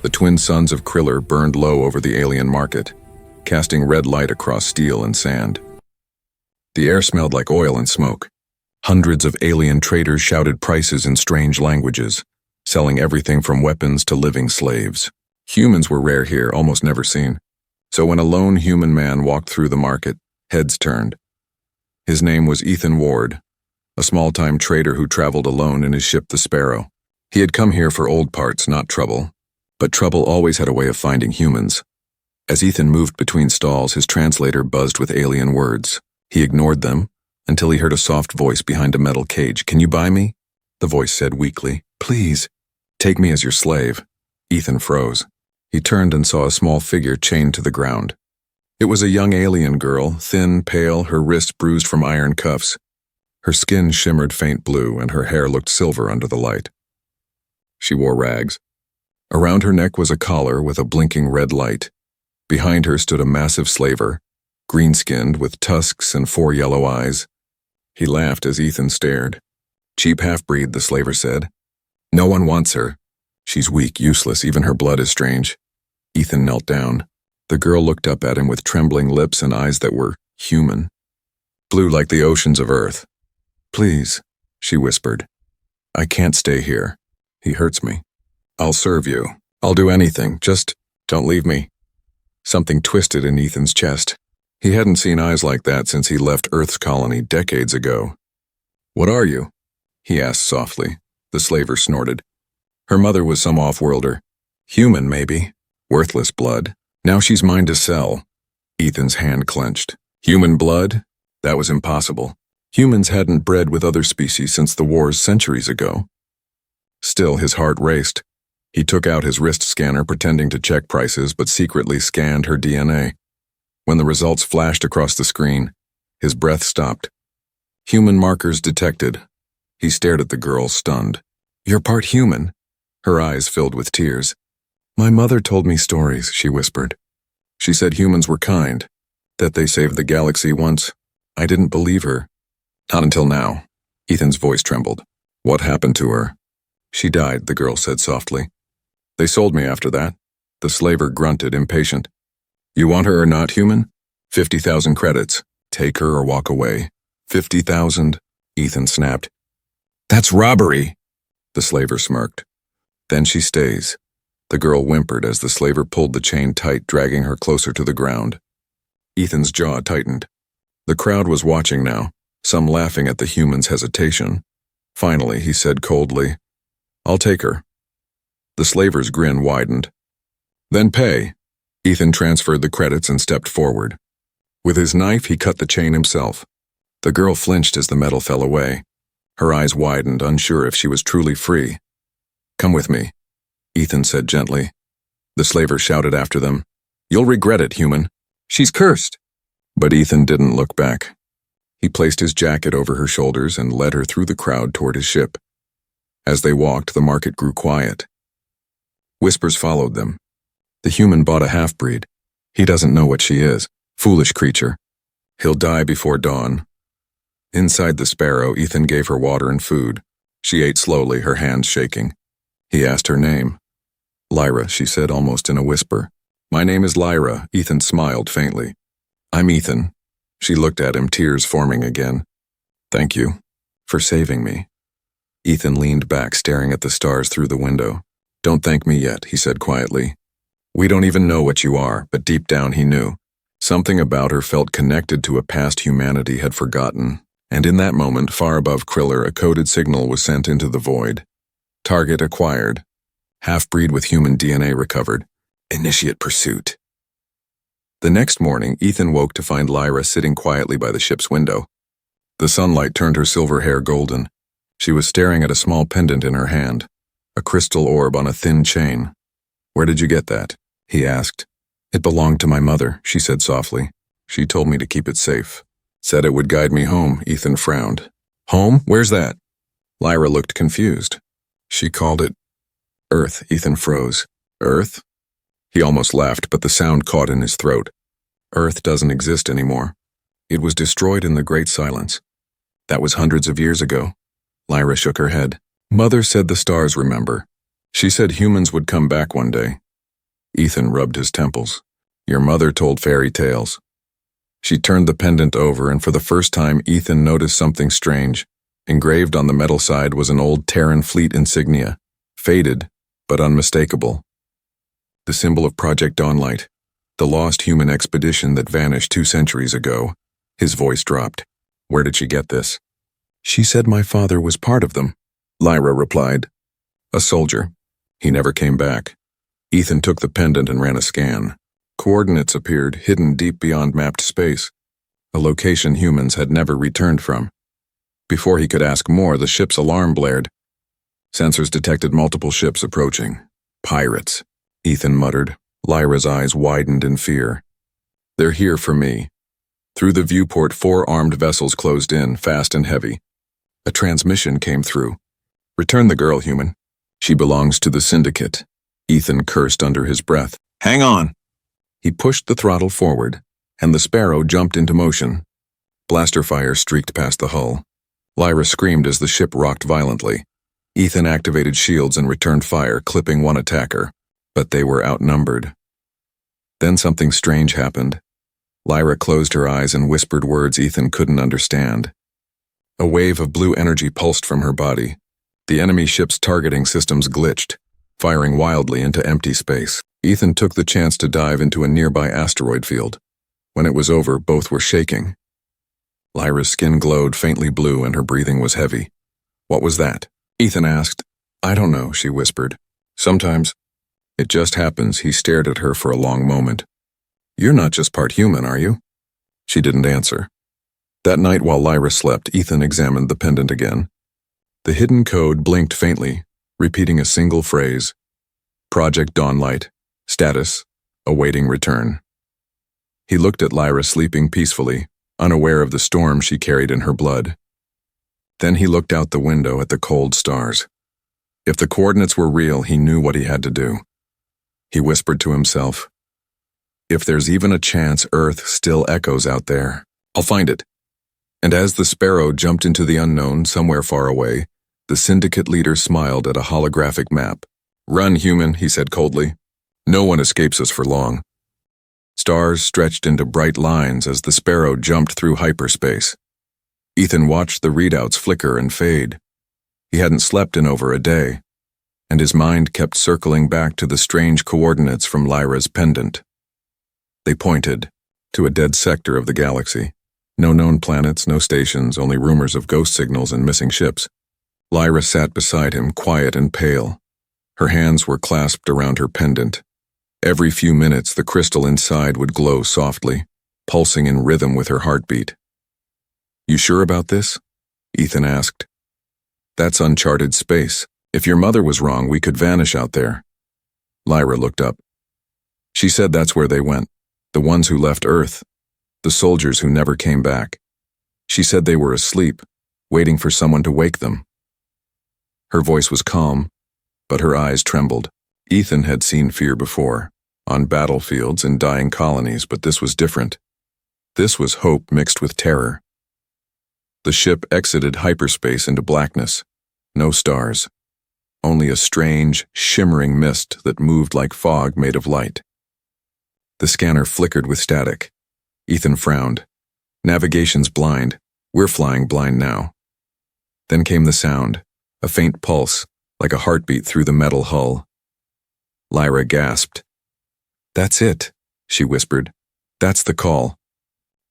The twin suns of Kriller burned low over the alien market, casting red light across steel and sand. The air smelled like oil and smoke. Hundreds of alien traders shouted prices in strange languages, selling everything from weapons to living slaves. Humans were rare here, almost never seen. So when a lone human man walked through the market, heads turned. His name was Ethan Ward, a small-time trader who traveled alone in his ship the Sparrow. He had come here for old parts, not trouble. But trouble always had a way of finding humans. As Ethan moved between stalls, his translator buzzed with alien words. He ignored them until he heard a soft voice behind a metal cage. "Can you buy me?" The voice said weakly. "Please, take me as your slave." Ethan froze. He turned and saw a small figure chained to the ground. It was a young alien girl, thin, pale, her wrists bruised from iron cuffs. Her skin shimmered faint blue and her hair looked silver under the light. She wore rags. Around her neck was a collar with a blinking red light. Behind her stood a massive slaver, green-skinned with tusks and 4 yellow eyes. He laughed as Ethan stared. "Cheap half-breed," the slaver said. "No one wants her. She's weak, useless, even her blood is strange." Ethan knelt down. The girl looked up at him with trembling lips and eyes that were human, blue like the oceans of Earth. "Please," she whispered. "I can't stay here. He hurts me. I'll serve you. I'll do anything. Just don't leave me." Something twisted in Ethan's chest. He hadn't seen eyes like that since he left Earth's colony decades ago. "What are you?" he asked softly. The slaver snorted. Her mother was some off-worlder. Human, maybe. Worthless blood. Now she's mine to sell. Ethan's hand clenched. Human blood? That was impossible. Humans hadn't bred with other species since the wars centuries ago. Still, his heart raced. He took out his wrist scanner, pretending to check prices, but secretly scanned her DNA. When the results flashed across the screen, his breath stopped. Human markers detected. He stared at the girl, stunned. "You're part human." Her eyes filled with tears. "My mother told me stories," she whispered. "She said humans were kind, that they saved the galaxy once. I didn't believe her." "Not until now." Ethan's voice trembled. "What happened to her?" "She died," the girl said softly. "They sold me after that." The slaver grunted, impatient. "You want her or not, human? 50,000 credits. Take her or walk away." 50,000, Ethan snapped. "That's robbery!" The slaver smirked. "Then she stays." The girl whimpered as the slaver pulled the chain tight, dragging her closer to the ground. Ethan's jaw tightened. The crowd was watching now, some laughing at the human's hesitation. Finally, he said coldly, "I'll take her." The slaver's grin widened. "Then pay." Ethan transferred the credits and stepped forward. With his knife, he cut the chain himself. The girl flinched as the metal fell away. Her eyes widened, unsure if she was truly free. "Come with me," Ethan said gently. The slaver shouted after them, "You'll regret it, human. She's cursed." But Ethan didn't look back. He placed his jacket over her shoulders and led her through the crowd toward his ship. As they walked, the market grew quiet. Whispers followed them. "The human bought a half-breed. He doesn't know what she is. Foolish creature. He'll die before dawn." Inside the Sparrow, Ethan gave her water and food. She ate slowly, her hands shaking. He asked her name. "Lyra," she said almost in a whisper. "My name is Lyra." Ethan smiled faintly. "I'm Ethan." She looked at him, tears forming again. "Thank you for saving me." Ethan leaned back, staring at the stars through the window. "Don't thank me yet," he said quietly. "We don't even know what you are," but deep down he knew. Something about her felt connected to a past humanity had forgotten, and in that moment, far above Kriller, a coded signal was sent into the void. Target acquired. Half-breed with human DNA recovered. Initiate pursuit. The next morning, Ethan woke to find Lyra sitting quietly by the ship's window. The sunlight turned her silver hair golden. She was staring at a small pendant in her hand, a crystal orb on a thin chain. "Where did you get that?" he asked. "It belonged to my mother," she said softly. "She told me to keep it safe. Said it would guide me home." Ethan frowned. "Home? Where's that?" Lyra looked confused. "She called it Earth." Ethan froze. "Earth?" He almost laughed, but the sound caught in his throat. "Earth doesn't exist anymore. It was destroyed in the Great Silence. That was hundreds of years ago." Lyra shook her head. "Mother said the stars remember. She said humans would come back one day. Ethan rubbed his temples. Your mother told fairy tales. She turned the pendant over, and for the first time Ethan noticed something strange. Engraved on the metal side was an old Terran fleet insignia, faded but unmistakable. The symbol of Project Dawnlight, the lost human expedition that vanished 2 centuries ago. His voice dropped. Where did she get this? She said my father was part of them, Lyra replied. A soldier. He never came back. Ethan took the pendant and ran a scan. Coordinates appeared, hidden deep beyond mapped space, a location humans had never returned from. Before he could ask more, the ship's alarm blared. Sensors detected multiple ships approaching. Pirates, Ethan muttered. Lyra's eyes widened in fear. They're here for me. Through the viewport, 4 armed vessels closed in, fast and heavy. A transmission came through. Return the girl, human. She belongs to the Syndicate. Ethan cursed under his breath. Hang on! He pushed the throttle forward, and the Sparrow jumped into motion. Blaster fire streaked past the hull. Lyra screamed as the ship rocked violently. Ethan activated shields and returned fire, clipping one attacker, but they were outnumbered. Then something strange happened. Lyra closed her eyes and whispered words Ethan couldn't understand. A wave of blue energy pulsed from her body. The enemy ship's targeting systems glitched, firing wildly into empty space. Ethan took the chance to dive into a nearby asteroid field. When it was over, both were shaking. Lyra's skin glowed faintly blue and her breathing was heavy. What was that? Ethan asked. I don't know, she whispered. Sometimes. It just happens. He stared at her for a long moment. You're not just part human, are you? She didn't answer. That night while Lyra slept, Ethan examined the pendant again. The hidden code blinked faintly, repeating a single phrase. Project Dawnlight. Status. Awaiting return. He looked at Lyra sleeping peacefully, unaware of the storm she carried in her blood. Then he looked out the window at the cold stars. If the coordinates were real, he knew what he had to do. He whispered to himself, if there's even a chance Earth still echoes out there, I'll find it. And as the Sparrow jumped into the unknown somewhere far away, the Syndicate leader smiled at a holographic map. Run, human, he said coldly. No one escapes us for long. Stars stretched into bright lines as the Sparrow jumped through hyperspace. Ethan watched the readouts flicker and fade. He hadn't slept in over a day, and his mind kept circling back to the strange coordinates from Lyra's pendant. They pointed to a dead sector of the galaxy. No known planets, no stations, only rumors of ghost signals and missing ships. Lyra sat beside him, quiet and pale. Her hands were clasped around her pendant. Every few minutes, the crystal inside would glow softly, pulsing in rhythm with her heartbeat. You sure about this? Ethan asked. That's uncharted space. If your mother was wrong, we could vanish out there. Lyra looked up. She said that's where they went. The ones who left Earth. The soldiers who never came back. She said they were asleep, waiting for someone to wake them. Her voice was calm, but her eyes trembled. Ethan had seen fear before, on battlefields and dying colonies, but this was different. This was hope mixed with terror. The ship exited hyperspace into blackness. No stars. Only a strange, shimmering mist that moved like fog made of light. The scanner flickered with static. Ethan frowned. Navigation's blind. We're flying blind now. Then came the sound, a faint pulse, like a heartbeat through the metal hull. Lyra gasped. That's it, she whispered. That's the call.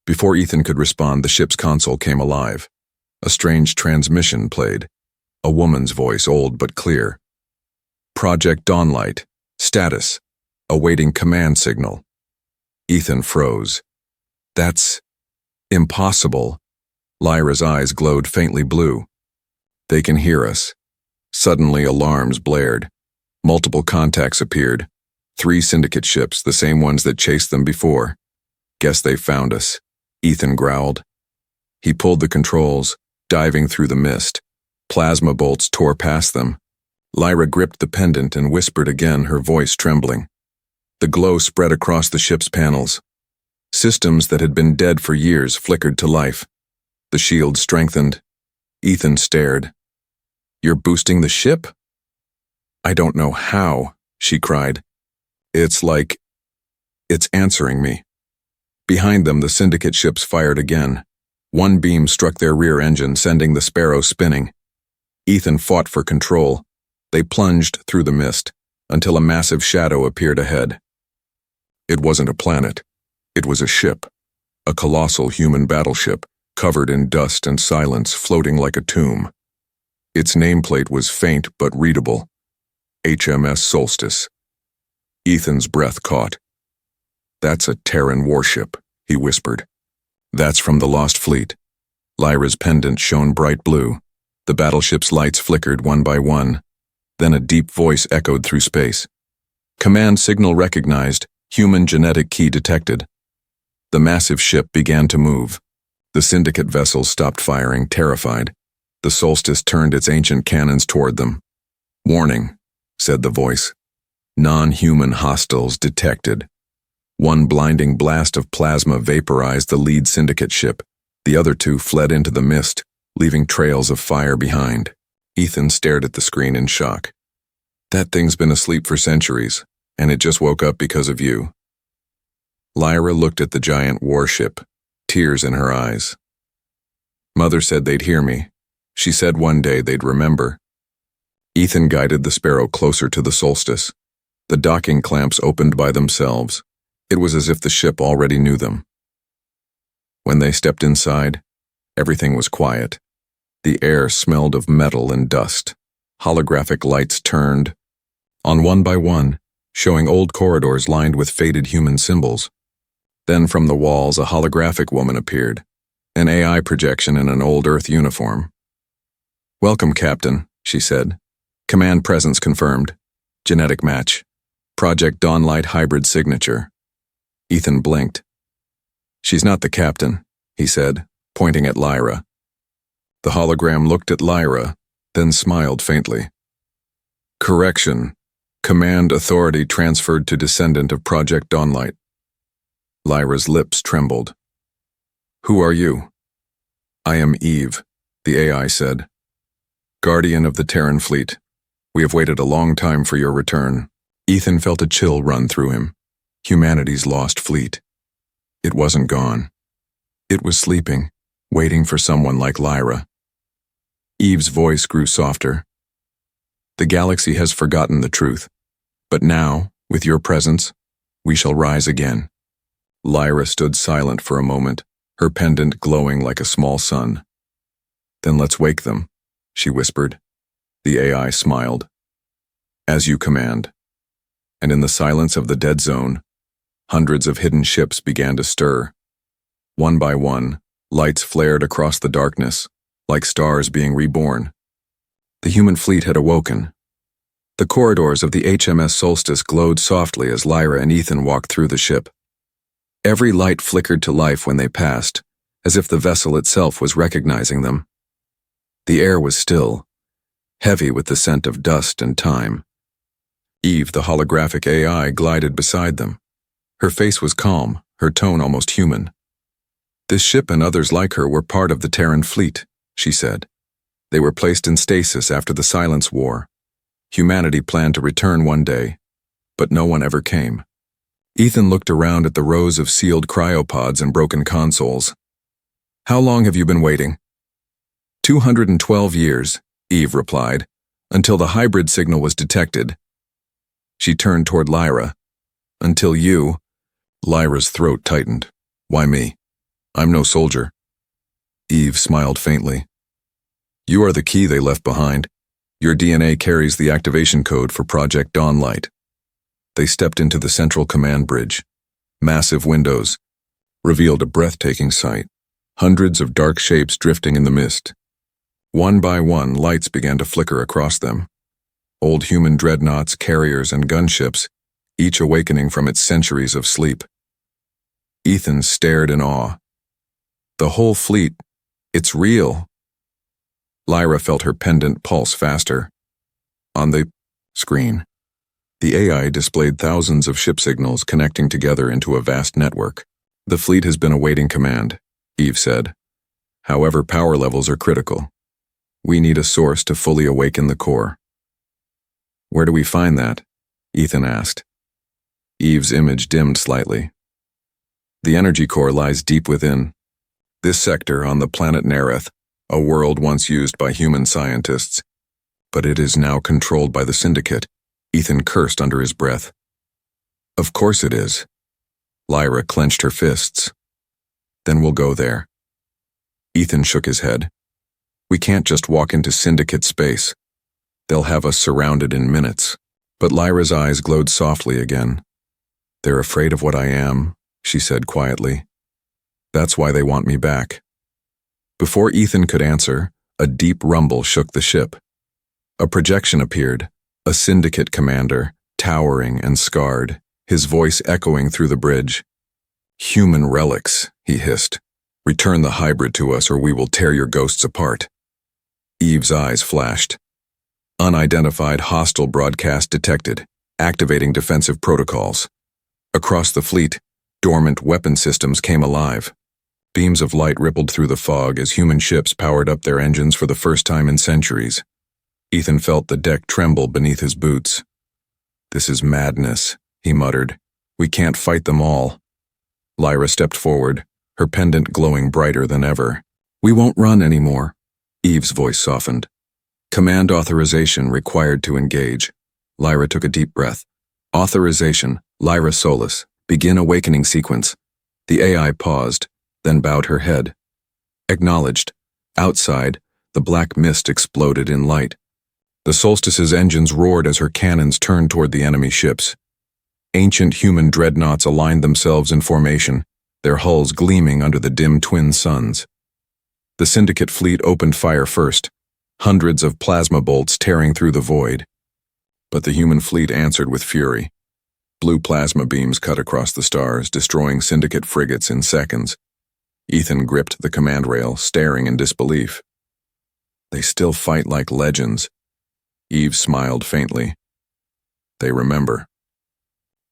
Before Ethan could respond, the ship's console came alive. A strange transmission played. A woman's voice, old but clear. Project Dawnlight. Status. Awaiting command signal. Ethan froze. That's impossible. Lyra's eyes glowed faintly blue. They can hear us. Suddenly, alarms blared. Multiple contacts appeared. 3 Syndicate ships, the same ones that chased them before. Guess they found us, Ethan growled. He pulled the controls, diving through the mist. Plasma bolts tore past them. Lyra gripped the pendant and whispered again, her voice trembling. The glow spread across the ship's panels. Systems that had been dead for years flickered to life. The shield strengthened. Ethan stared. You're boosting the ship? I don't know how, she cried. It's like it's answering me. Behind them, the syndicate ships fired again. One beam struck their rear engine, sending the Sparrow spinning. Ethan fought for control. They plunged through the mist until a massive shadow appeared ahead. It wasn't a planet. It was a ship. A colossal human battleship, covered in dust and silence, floating like a tomb. Its nameplate was faint but readable. HMS Solstice. Ethan's breath caught. "That's a Terran warship," he whispered. "That's from the Lost Fleet." Lyra's pendant shone bright blue. The battleship's lights flickered one by one. Then a deep voice echoed through space. "Command signal recognized. Human genetic key detected." The massive ship began to move. The syndicate vessels stopped firing, terrified. The Solstice turned its ancient cannons toward them. "Warning," said the voice. "Non-human hostiles detected." One blinding blast of plasma vaporized the lead syndicate ship. The other two fled into the mist, leaving trails of fire behind. Ethan stared at the screen in shock. "That thing's been asleep for centuries, and it just woke up because of you." Lyra looked at the giant warship, tears in her eyes. "Mother said they'd hear me. She said one day they'd remember." Ethan guided the Sparrow closer to the Solstice. The docking clamps opened by themselves. It was as if the ship already knew them. When they stepped inside, everything was quiet. The air smelled of metal and dust. Holographic lights turned on one by one, showing old corridors lined with faded human symbols. Then from the walls, a holographic woman appeared, an AI projection in an old Earth uniform. "Welcome, Captain," she said. "Command presence confirmed. Genetic match. Project Dawnlight hybrid signature." Ethan blinked. "She's not the captain," he said, pointing at Lyra. The hologram looked at Lyra, then smiled faintly. "Correction. Command authority transferred to descendant of Project Dawnlight." Lyra's lips trembled. "Who are you?" "I am Eve," the AI said. "Guardian of the Terran fleet. We have waited a long time for your return." Ethan felt a chill run through him. Humanity's lost fleet. It wasn't gone. It was sleeping, waiting for someone like Lyra. Eve's voice grew softer. "The galaxy has forgotten the truth, but now, with your presence, we shall rise again." Lyra stood silent for a moment, her pendant glowing like a small sun. "Then let's wake them," she whispered. The AI smiled. "As you command." And in the silence of the dead zone, hundreds of hidden ships began to stir. One by one, lights flared across the darkness, like stars being reborn. The human fleet had awoken. The corridors of the HMS Solstice glowed softly as Lyra and Ethan walked through the ship. Every light flickered to life when they passed, as if the vessel itself was recognizing them. The air was still, heavy with the scent of dust and time. Eve, the holographic AI, glided beside them. Her face was calm, her tone almost human. "This ship and others like her were part of the Terran fleet," she said. "They were placed in stasis after the Silence War. Humanity planned to return one day, but no one ever came." Ethan looked around at the rows of sealed cryopods and broken consoles. "How long have you been waiting?" 212 years, Eve replied, "until the hybrid signal was detected." She turned toward Lyra. "Until you..." Lyra's throat tightened. "Why me? I'm no soldier." Eve smiled faintly. "You are the key they left behind. Your DNA carries the activation code for Project Dawnlight." They stepped into the central command bridge. Massive windows revealed a breathtaking sight, hundreds of dark shapes drifting in the mist. One by one, lights began to flicker across them. Old human dreadnoughts, carriers, and gunships, each awakening from its centuries of sleep. Ethan stared in awe. "The whole fleet, it's real." Lyra felt her pendant pulse faster. On the screen, the AI displayed thousands of ship signals connecting together into a vast network. "The fleet has been awaiting command," Eve said. "However, power levels are critical. We need a source to fully awaken the core." "Where do we find that?" Ethan asked. Eve's image dimmed slightly. The energy core lies deep within. This sector on the planet Nereth, a world once used by human scientists. But it is now controlled by the Syndicate. Ethan cursed under his breath. Of course it is. Lyra clenched her fists. Then we'll go there. Ethan shook his head. We can't just walk into Syndicate space. They'll have us surrounded in minutes. But Lyra's eyes glowed softly again. They're afraid of what I am, she said quietly. That's why they want me back. Before Ethan could answer, a deep rumble shook the ship. A projection appeared, a Syndicate commander, towering and scarred, his voice echoing through the bridge. Human relics, he hissed. Return the hybrid to us or we will tear your ghosts apart. Eve's eyes flashed. Unidentified hostile broadcast detected, activating defensive protocols. Across the fleet, dormant weapon systems came alive. Beams of light rippled through the fog as human ships powered up their engines for the first time in centuries. Ethan felt the deck tremble beneath his boots. This is madness, he muttered. We can't fight them all. Lyra stepped forward, her pendant glowing brighter than ever. We won't run anymore. Eve's voice softened. Command authorization required to engage. Lyra took a deep breath. Authorization, Lyra Solis. Begin awakening sequence. The AI paused, then bowed her head. Acknowledged. Outside, the black mist exploded in light. The Solstice's engines roared as her cannons turned toward the enemy ships. Ancient human dreadnoughts aligned themselves in formation, their hulls gleaming under the dim twin suns. The Syndicate fleet opened fire first, hundreds of plasma bolts tearing through the void. But the human fleet answered with fury. Blue plasma beams cut across the stars, destroying Syndicate frigates in seconds. Ethan gripped the command rail, staring in disbelief. They still fight like legends. Eve smiled faintly. They remember.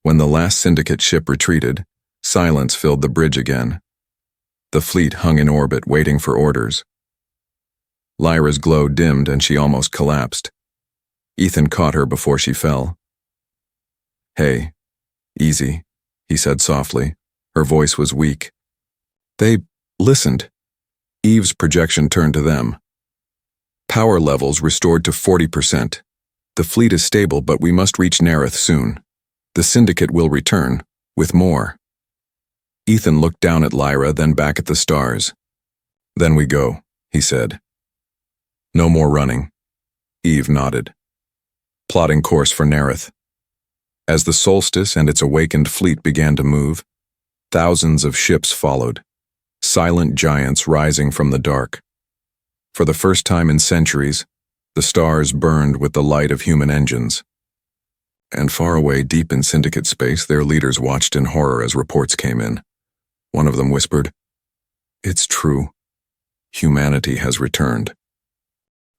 When the last Syndicate ship retreated, silence filled the bridge again. The fleet hung in orbit, waiting for orders. Lyra's glow dimmed and she almost collapsed. Ethan caught her before she fell. Hey, easy, he said softly. Her voice was weak. They listened. Eve's projection turned to them. Power levels restored to 40%. The fleet is stable, but we must reach Nereth soon. The Syndicate will return, with more. Ethan looked down at Lyra, then back at the stars. Then we go, he said. No more running. Eve nodded. Plotting course for Nereth. As the Solstice and its awakened fleet began to move, thousands of ships followed, silent giants rising from the dark. For the first time in centuries, the stars burned with the light of human engines. And far away, deep in Syndicate space, their leaders watched in horror as reports came in. One of them whispered, "It's true. Humanity has returned."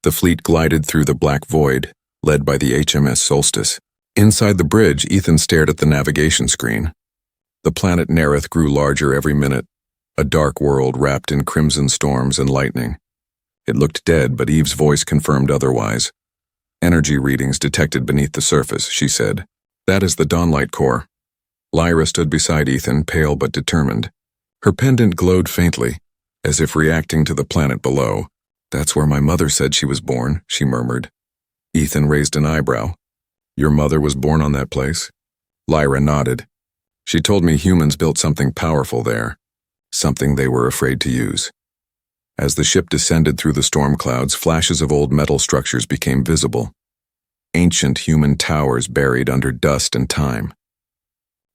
The fleet glided through the black void, led by the HMS Solstice. Inside the bridge, Ethan stared at the navigation screen. The planet Nereth grew larger every minute, a dark world wrapped in crimson storms and lightning. It looked dead, but Eve's voice confirmed otherwise. Energy readings detected beneath the surface, she said. That is the Dawnlight core. Lyra stood beside Ethan, pale but determined. Her pendant glowed faintly, as if reacting to the planet below. That's where my mother said she was born, she murmured. Ethan raised an eyebrow. Your mother was born on that place? Lyra nodded. She told me humans built something powerful there, something they were afraid to use. As the ship descended through the storm clouds, flashes of old metal structures became visible. Ancient human towers buried under dust and time.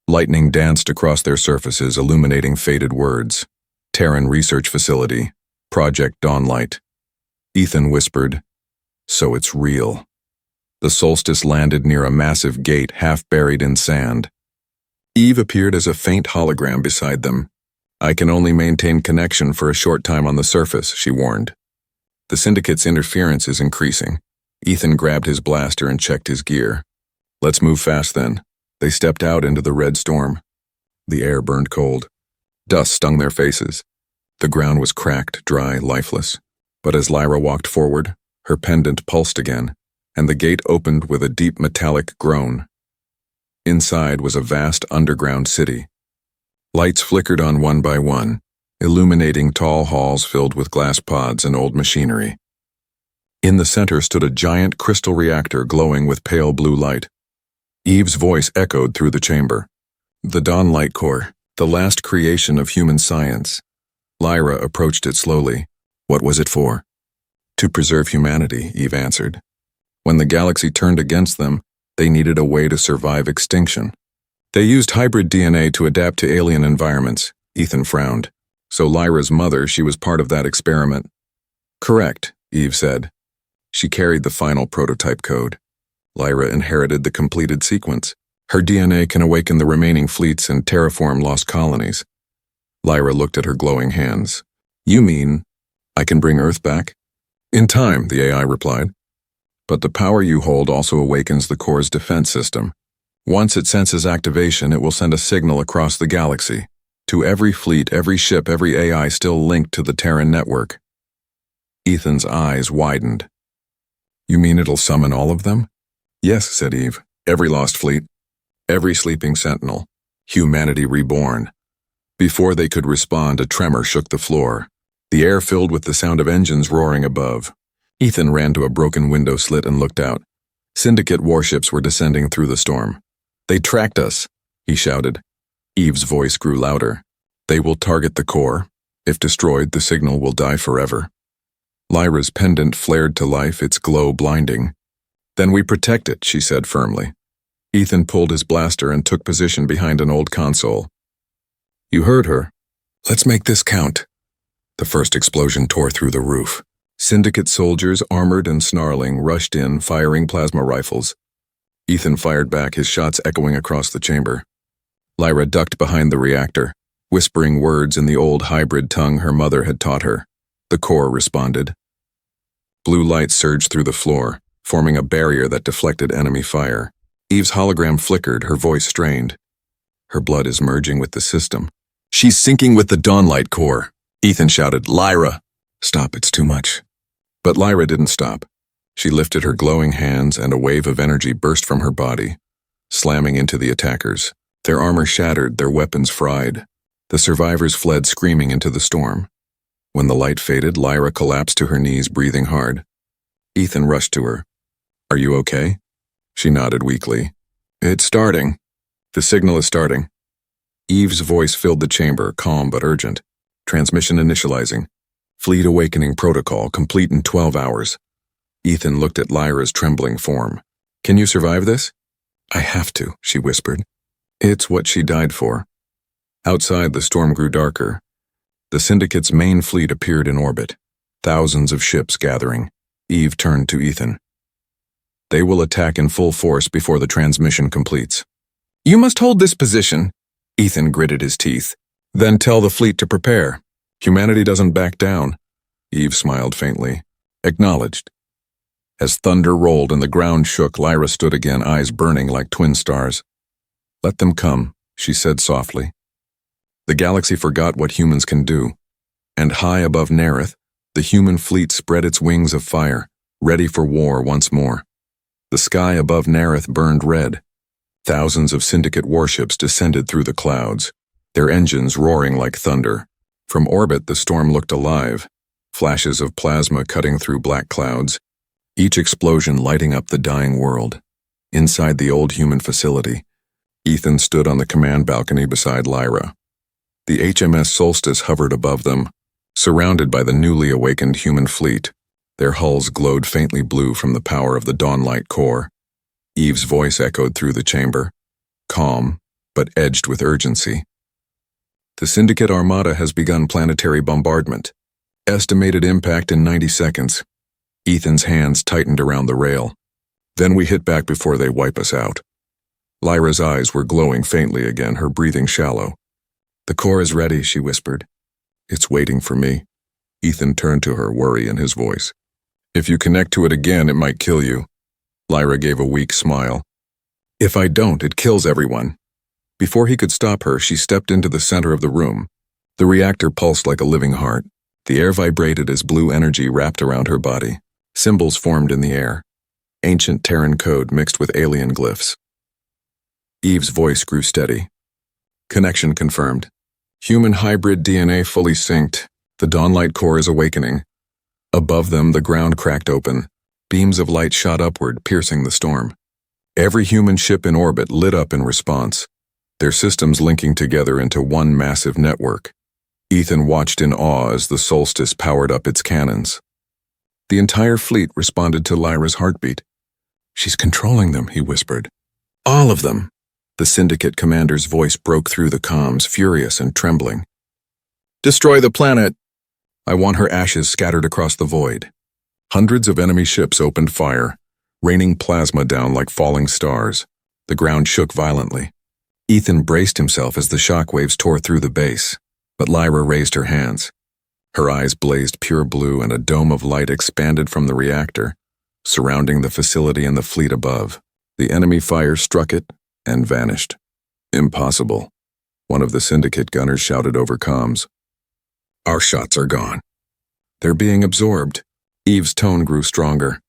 Lightning danced across their surfaces, illuminating faded words. Terran Research Facility, Project Dawnlight. Ethan whispered, "So it's real." The Solstice landed near a massive gate half buried in sand. Eve appeared as a faint hologram beside them. I can only maintain connection for a short time on the surface, she warned. The Syndicate's interference is increasing. Ethan grabbed his blaster and checked his gear. Let's move fast then. They stepped out into the red storm. The air burned cold. Dust stung their faces. The ground was cracked, dry, lifeless. But as Lyra walked forward, her pendant pulsed again, and the gate opened with a deep metallic groan. Inside was a vast underground city. Lights flickered on one by one, illuminating tall halls filled with glass pods and old machinery. In the center stood a giant crystal reactor glowing with pale blue light. Eve's voice echoed through the chamber. The Dawnlight Core, the last creation of human science. Lyra approached it slowly. What was it for? To preserve humanity, Eve answered. When the galaxy turned against them, they needed a way to survive extinction. They used hybrid DNA to adapt to alien environments. Ethan frowned. So Lyra's mother, she was part of that experiment. Correct, Eve said. She carried the final prototype code. Lyra inherited the completed sequence. Her DNA can awaken the remaining fleets and terraform lost colonies. Lyra looked at her glowing hands. You mean, I can bring Earth back? In time, the AI replied. But the power you hold also awakens the core's defense system. Once it senses activation, it will send a signal across the galaxy, to every fleet, every ship, every AI still linked to the Terran network. Ethan's eyes widened. You mean it'll summon all of them? Yes, said Eve. Every lost fleet, every sleeping sentinel, humanity reborn. Before they could respond, a tremor shook the floor. The air filled with the sound of engines roaring above. Ethan ran to a broken window slit and looked out. Syndicate warships were descending through the storm. They tracked us, he shouted. Eve's voice grew louder. They will target the core. If destroyed, the signal will die forever. Lyra's pendant flared to life, its glow blinding. Then we protect it, she said firmly. Ethan pulled his blaster and took position behind an old console. You heard her. Let's make this count. The first explosion tore through the roof. Syndicate soldiers, armored and snarling, rushed in, firing plasma rifles. Ethan fired back, his shots echoing across the chamber. Lyra ducked behind the reactor, whispering words in the old hybrid tongue her mother had taught her. The core responded. Blue light surged through the floor, forming a barrier that deflected enemy fire. Eve's hologram flickered, her voice strained. Her blood is merging with the system. She's syncing with the Dawnlight Core. Ethan shouted, Lyra! Stop, it's too much. But Lyra didn't stop. She lifted her glowing hands and a wave of energy burst from her body, slamming into the attackers. Their armor shattered, their weapons fried. The survivors fled screaming into the storm. When the light faded, Lyra collapsed to her knees, breathing hard. Ethan rushed to her. Are you okay? She nodded weakly. It's starting. The signal is starting. Eve's voice filled the chamber, calm but urgent. Transmission initializing. Fleet awakening protocol complete in 12 hours. Ethan looked at Lyra's trembling form. Can you survive this? I have to, she whispered. It's what she died for. Outside, the storm grew darker. The Syndicate's main fleet appeared in orbit. Thousands of ships gathering. Eve turned to Ethan. They will attack in full force before the transmission completes. You must hold this position. Ethan gritted his teeth. Then tell the fleet to prepare. Humanity doesn't back down. Eve smiled faintly. Acknowledged. As thunder rolled and the ground shook, Lyra stood again, eyes burning like twin stars. Let them come, she said softly. The galaxy forgot what humans can do. And high above Nerith, the human fleet spread its wings of fire, ready for war once more. The sky above Nerith burned red. Thousands of Syndicate warships descended through the clouds, their engines roaring like thunder. From orbit, the storm looked alive, flashes of plasma cutting through black clouds, each explosion lighting up the dying world. Inside the old human facility, Ethan stood on the command balcony beside Lyra. The HMS Solstice hovered above them, surrounded by the newly awakened human fleet. Their hulls glowed faintly blue from the power of the Dawnlight Core. Eve's voice echoed through the chamber, calm, but edged with urgency. The Syndicate Armada has begun planetary bombardment. Estimated impact in 90 seconds. Ethan's hands tightened around the rail. Then we hit back before they wipe us out. Lyra's eyes were glowing faintly again, her breathing shallow. The core is ready, she whispered. It's waiting for me. Ethan turned to her, worry in his voice. If you connect to it again, it might kill you. Lyra gave a weak smile. If I don't, it kills everyone. Before he could stop her, she stepped into the center of the room. The reactor pulsed like a living heart. The air vibrated as blue energy wrapped around her body. Symbols formed in the air. Ancient Terran code mixed with alien glyphs. Eve's voice grew steady. Connection confirmed. Human hybrid DNA fully synced. The Dawnlight core is awakening. Above them, the ground cracked open. Beams of light shot upward, piercing the storm. Every human ship in orbit lit up in response, their systems linking together into one massive network. Ethan watched in awe as the Solstice powered up its cannons. The entire fleet responded to Lyra's heartbeat. "She's controlling them," he whispered. "All of them." The Syndicate commander's voice broke through the comms, furious and trembling. "Destroy the planet! I want her ashes scattered across the void." Hundreds of enemy ships opened fire, raining plasma down like falling stars. The ground shook violently. Ethan braced himself as the shockwaves tore through the base, but Lyra raised her hands. Her eyes blazed pure blue and a dome of light expanded from the reactor, surrounding the facility and the fleet above. The enemy fire struck it and vanished. "Impossible," one of the Syndicate gunners shouted over comms. "Our shots are gone. They're being absorbed." Eve's tone grew stronger.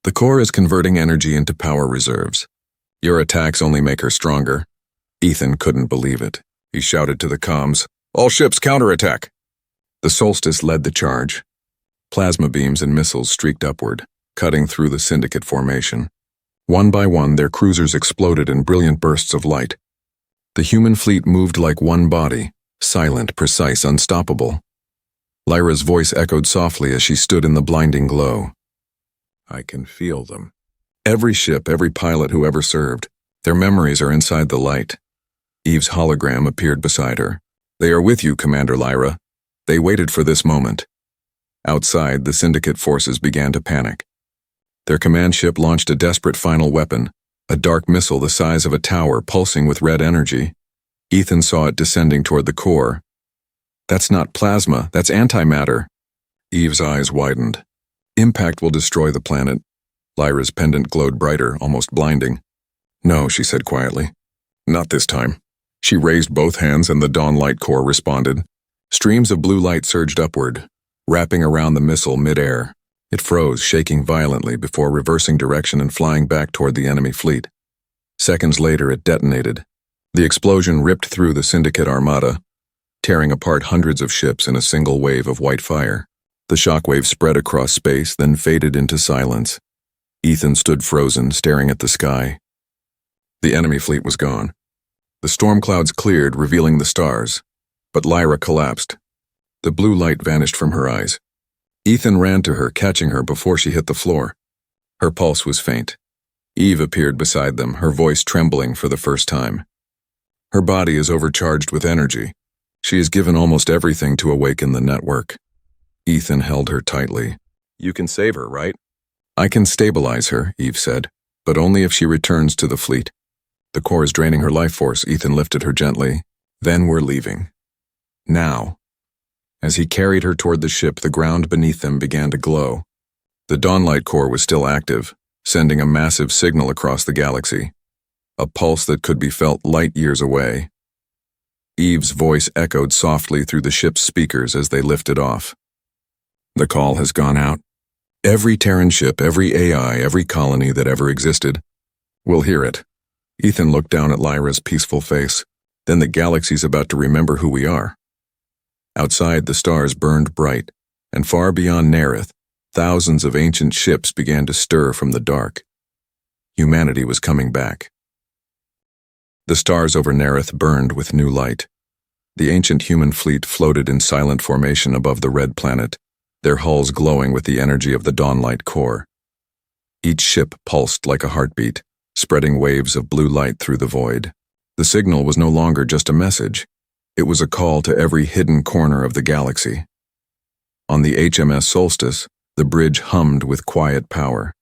"The core is converting energy into power reserves. Your attacks only make her stronger." Ethan couldn't believe it. He shouted to the comms, "All ships counterattack!" The Solstice led the charge. Plasma beams and missiles streaked upward, cutting through the Syndicate formation. One by one, their cruisers exploded in brilliant bursts of light. The human fleet moved like one body, silent, precise, unstoppable. Lyra's voice echoed softly as she stood in the blinding glow. "I can feel them. Every ship, every pilot who ever served, their memories are inside the light." Eve's hologram appeared beside her. "They are with you, Commander Lyra. They waited for this moment." Outside, the Syndicate forces began to panic. Their command ship launched a desperate final weapon, a dark missile the size of a tower pulsing with red energy. Ethan saw it descending toward the core. "That's not plasma, that's antimatter." Eve's eyes widened. "Impact will destroy the planet." Lyra's pendant glowed brighter, almost blinding. "No," she said quietly. "Not this time." She raised both hands and the Dawnlight core responded. Streams of blue light surged upward, wrapping around the missile mid-air. It froze, shaking violently before reversing direction and flying back toward the enemy fleet. Seconds later, it detonated. The explosion ripped through the Syndicate armada, tearing apart hundreds of ships in a single wave of white fire. The shockwave spread across space, then faded into silence. Ethan stood frozen, staring at the sky. The enemy fleet was gone. The storm clouds cleared, revealing the stars, but Lyra collapsed. The blue light vanished from her eyes. Ethan ran to her, catching her before she hit the floor. Her pulse was faint. Eve appeared beside them, her voice trembling for the first time. "Her body is overcharged with energy. She has given almost everything to awaken the network." Ethan held her tightly. "You can save her, right?" "I can stabilize her," Eve said, "but only if she returns to the fleet. The core is draining her life force." Ethan lifted her gently. "Then we're leaving. Now." As he carried her toward the ship, the ground beneath them began to glow. The Dawnlight core was still active, sending a massive signal across the galaxy, a pulse that could be felt light years away. Eve's voice echoed softly through the ship's speakers as they lifted off. "The call has gone out. Every Terran ship, every AI, every colony that ever existed will hear it." Ethan looked down at Lyra's peaceful face. "Then the galaxy's about to remember who we are." Outside, the stars burned bright, and far beyond Nerith, thousands of ancient ships began to stir from the dark. Humanity was coming back. The stars over Nerith burned with new light. The ancient human fleet floated in silent formation above the red planet, their hulls glowing with the energy of the Dawnlight core. Each ship pulsed like a heartbeat, spreading waves of blue light through the void. The signal was no longer just a message. It was a call to every hidden corner of the galaxy. On the HMS Solstice, the bridge hummed with quiet power.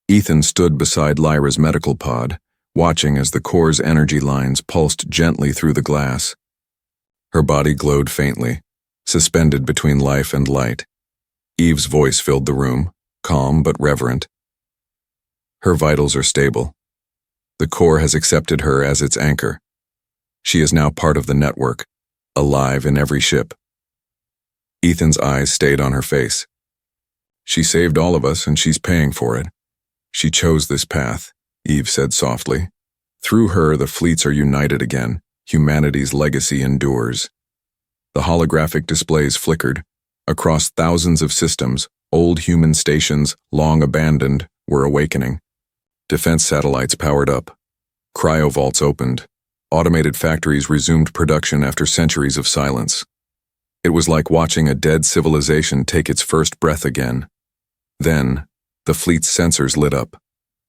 Ethan stood beside Lyra's medical pod, watching as the core's energy lines pulsed gently through the glass. Her body glowed faintly, suspended between life and light. Eve's voice filled the room, calm but reverent. "Her vitals are stable. The core has accepted her as its anchor. She is now part of the network, alive in every ship." Ethan's eyes stayed on her face. "She saved all of us, and she's paying for it. She chose this path," Eve said softly. Through her, the fleets are united again. Humanity's legacy endures. The holographic displays flickered. Across thousands of systems, old human stations, long abandoned, were awakening. Defense satellites powered up. Cryovaults opened. Automated factories resumed production after centuries of silence. It was like watching a dead civilization take its first breath again. Then, the fleet's sensors lit up.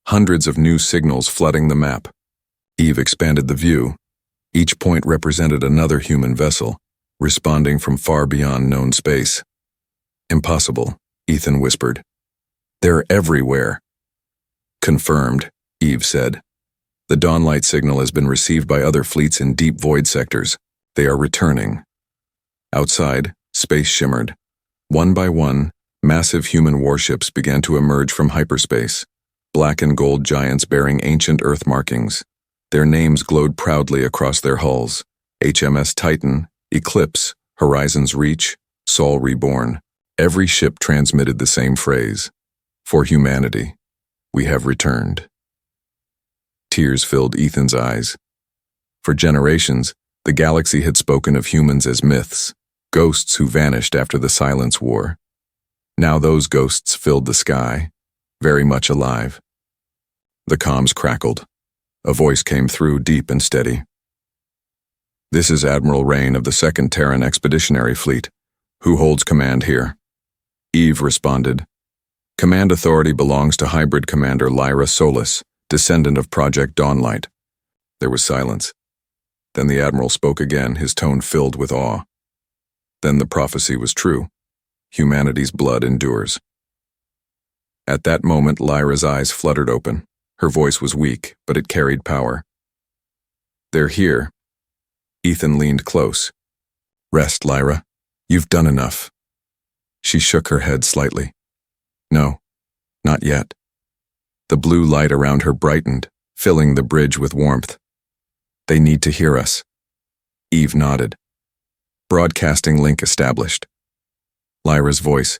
Hundreds of new signals flooding the map. Eve expanded the view. Each point represented another human vessel, responding from far beyond known space. Impossible, Ethan whispered. They're everywhere. Confirmed, Eve said. The Dawnlight signal has been received by other fleets in deep void sectors. They are returning. Outside, space shimmered. One by one, massive human warships began to emerge from hyperspace. Black and gold giants bearing ancient Earth markings. Their names glowed proudly across their hulls. HMS Titan, Eclipse, Horizon's Reach, Sol Reborn. Every ship transmitted the same phrase. For humanity, we have returned. Tears filled Ethan's eyes. For generations, the galaxy had spoken of humans as myths, ghosts who vanished after the Silence War. Now those ghosts filled the sky, very much alive. The comms crackled. A voice came through, deep and steady. This is Admiral Rain of the 2nd Terran Expeditionary Fleet. Who holds command here? Eve responded. Command authority belongs to Hybrid Commander Lyra Solis, descendant of Project Dawnlight. There was silence. Then the Admiral spoke again, his tone filled with awe. Then the prophecy was true. Humanity's blood endures. At that moment, Lyra's eyes fluttered open. Her voice was weak, but it carried power. They're here. Ethan leaned close. Rest, Lyra. You've done enough. She shook her head slightly. No, not yet. The blue light around her brightened, filling the bridge with warmth. They need to hear us. Eve nodded. Broadcasting link established. Lyra's voice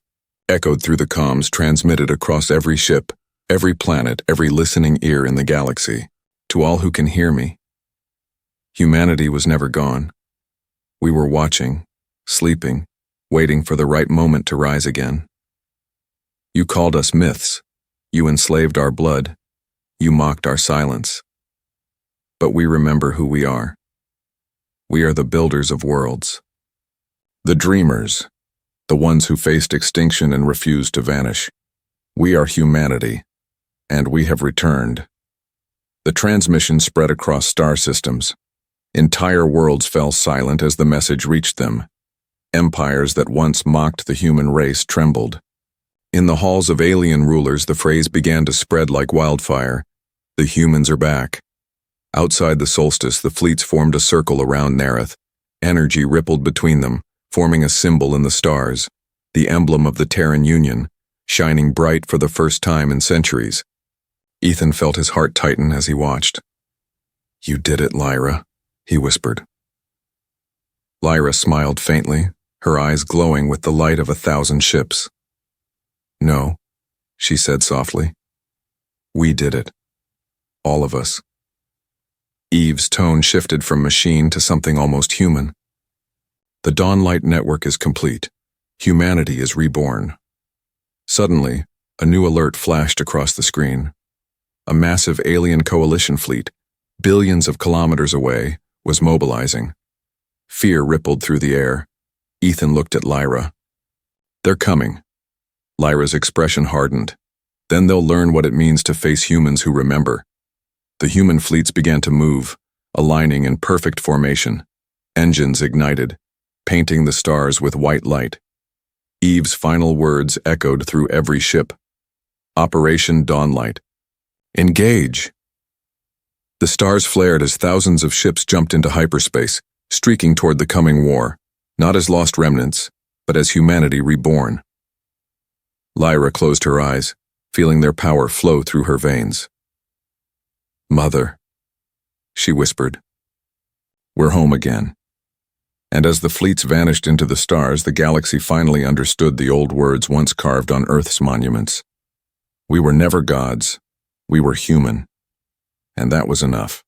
echoed through the comms, transmitted across every ship, every planet, every listening ear in the galaxy. To all who can hear me. Humanity was never gone. We were watching, sleeping, waiting for the right moment to rise again. You called us myths. You enslaved our blood. You mocked our silence. But we remember who we are. We are the builders of worlds. The dreamers. The ones who faced extinction and refused to vanish. We are humanity. And we have returned. The transmission spread across star systems. Entire worlds fell silent as the message reached them. Empires that once mocked the human race trembled. In the halls of alien rulers, the phrase began to spread like wildfire. The humans are back. Outside the solstice, the fleets formed a circle around Nereth. Energy rippled between them, forming a symbol in the stars, the emblem of the Terran Union, shining bright for the first time in centuries. Ethan felt his heart tighten as he watched. You did it, Lyra, he whispered. Lyra smiled faintly, her eyes glowing with the light of 1,000 ships. No, she said softly. We did it. All of us. Eve's tone shifted from machine to something almost human. The Dawnlight network is complete. Humanity is reborn. Suddenly, a new alert flashed across the screen. A massive alien coalition fleet, billions of kilometers away, was mobilizing. Fear rippled through the air. Ethan looked at Lyra. They're coming. Lyra's expression hardened. Then they'll learn what it means to face humans who remember. The human fleets began to move, aligning in perfect formation. Engines ignited, painting the stars with white light. Eve's final words echoed through every ship. Operation Dawnlight. Engage! The stars flared as thousands of ships jumped into hyperspace, streaking toward the coming war, not as lost remnants, but as humanity reborn. Lyra closed her eyes, feeling their power flow through her veins. Mother, she whispered. We're home again. And as the fleets vanished into the stars, the galaxy finally understood the old words once carved on Earth's monuments. We were never gods. We were human. And that was enough.